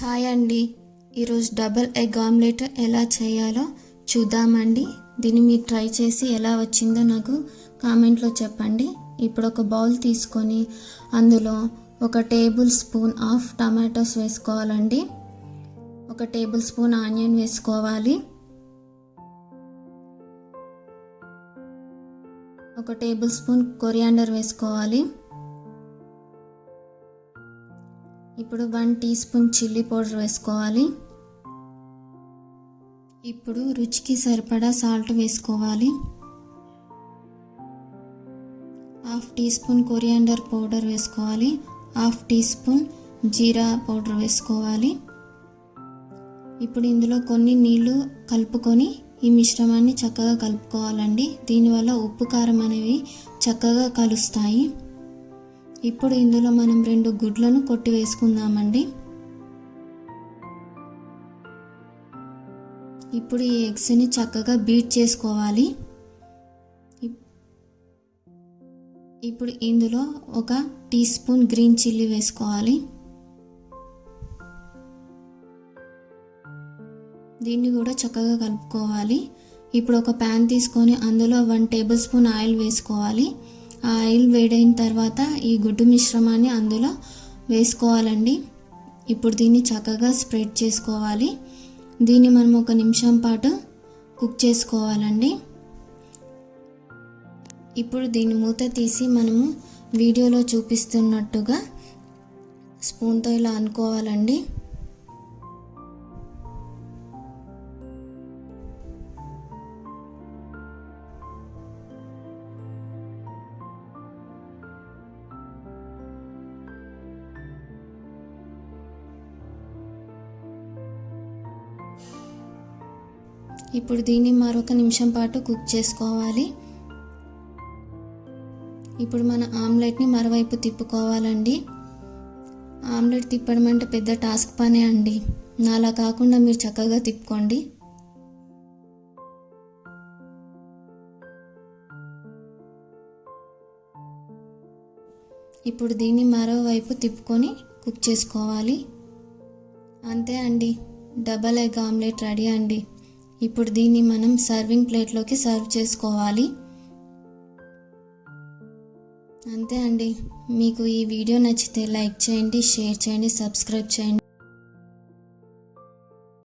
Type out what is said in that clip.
Hi అండి. ఈరోజు double egg omelette ఎలా చేయాలో చూద్దామండి. దీన్ని మీరు ట్రై చేసి ఎలా వచ్చిందో నాకు కామెంట్లో చెప్పండి. ఇప్పుడు ఒక బౌల్ తీసుకొని అందులో 1 టేబుల్ స్పూన్ ఆఫ్ టమాటోస్ వేసుకోవాలండి. 1 టేబుల్ స్పూన్ ఆనియన్ వేసుకోవాలి. 1 టేబుల్ స్పూన్ కొరియాండర్ వేసుకోవాలి. ఇప్పుడు 1 టీ స్పూన్ చిల్లీ పౌడర్ వేసుకోవాలి. ఇప్పుడు రుచికి సరిపడా సాల్ట్ వేసుకోవాలి. 1/2 టీ స్పూన్ కొరియాండర్ పౌడర్ వేసుకోవాలి. 1/2 టీ స్పూన్ జీరా పౌడర్ వేసుకోవాలి. ఇప్పుడు ఇందులో కొన్ని నీళ్లు కలుపుకొని ఈ మిశ్రమాన్ని చక్కగా కలుపుకోవాలండి. దీనివల్ల ఉప్పు కారం అనేవి చక్కగా కలుస్తాయి. ఇప్పుడు ఇందులో మనం 2 గుడ్లను కొట్టి వేసుకుందామండి. ఇప్పుడు ఈ ఎగ్స్ని చక్కగా బీట్ చేసుకోవాలి. ఇప్పుడు ఇందులో 1 టీ స్పూన్ గ్రీన్ చిల్లీ వేసుకోవాలి. దీన్ని కూడా చక్కగా కలుపుకోవాలి. ఇప్పుడు ఒక ప్యాన్ తీసుకొని అందులో 1 టేబుల్ స్పూన్ ఆయిల్ వేసుకోవాలి. ఆ ఆయిల్ వేడైన తర్వాత ఈ గుడ్డు మిశ్రమాన్ని అందులో వేసుకోవాలండి. ఇప్పుడు దీన్ని చక్కగా స్ప్రెడ్ చేసుకోవాలి. దీన్ని మనం 1 నిమిషం పాటు కుక్ చేసుకోవాలండి. ఇప్పుడు దీన్ని మూత తీసి మనము వీడియోలో చూపిస్తున్నట్టుగా స్పూన్తో ఇలా అనుకోవాలండి. ఇప్పుడు దీన్ని మరొక నిమిషం పాటు కుక్ చేసుకోవాలి. ఇప్పుడు మన ఆమ్లెట్ని మరోవైపు తిప్పుకోవాలండి. ఆమ్లెట్ తిప్పడం అంటే పెద్ద టాస్క్ పనే అండి. నాలా కాకుండా మీరు చక్కగా తిప్పుకోండి. ఇప్పుడు దీన్ని మరోవైపు తిప్పుకొని కుక్ చేసుకోవాలి. అంతే అండి, డబల్ ఎగ్ ఆమ్లెట్ రెడీ అండి. ఇప్పుడు దీన్ని మనం సర్వింగ్ ప్లేట్లోకి సర్వ్ చేసుకోవాలి. అంతే అండి. మీకు ఈ వీడియో నచ్చితే లైక్ చేయండి, షేర్ చేయండి, సబ్స్క్రైబ్ చేయండి.